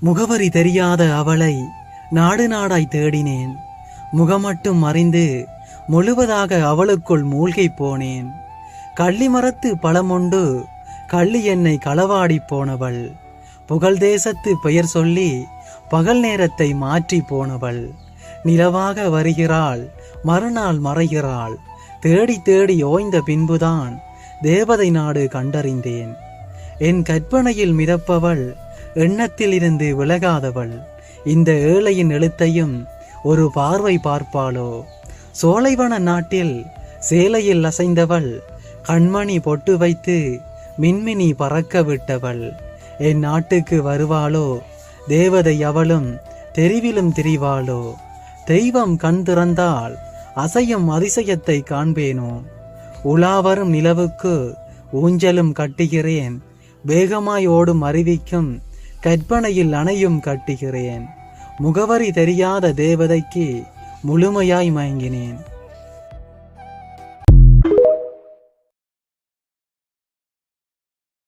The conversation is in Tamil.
முகவரி தெரியாத அவளை நாடு நாடாய் தேடினேன். முகமட்டும் அறிந்து முழுவதாக அவளுக்குள் மூழ்கி போனேன். கள்ளி மரத்து பழமொண்டு கள்ளி என்னை களவாடி போனவள். புகழ் தேசத்து பெயர் சொல்லி பகல் நேரத்தை மாற்றி போனவள். நிலவாக வருகிறாள், மறுநாள் மறைகிறாள். தேடி தேடி ஓய்ந்த பின்புதான் தேவதை நாடு கண்டறிந்தேன். என் கற்பனையில் மிதப்பவள், எண்ணத்தில் இருந்து விலகாதவள். இந்த ஏழையின் எழுத்தையும் ஒரு பார்வை பார்ப்பாளோ? சோலைவன நாட்டில் சேலையில் அசைந்தவள், கண்மணி பொட்டு வைத்து மின்மினி பறக்க விட்டவள். என் நாட்டுக்கு வருவாளோ? தேவதை அவளும் தெருவிலும் திரிவாளோ? தெய்வம் கண் திறந்தால் அசையும் அதிசயத்தை காண்பேனோ? உலாவரும் நிலவுக்கு ஊஞ்சலும் கட்டுகிறேன். வேகமாய் ஓடும் அருவிக்கும் கற்பனையில் அணையும் கட்டுகிறேன். முகவரி தெரியாத தேவதைக்கு முழுமையாய் மயங்கினேன்.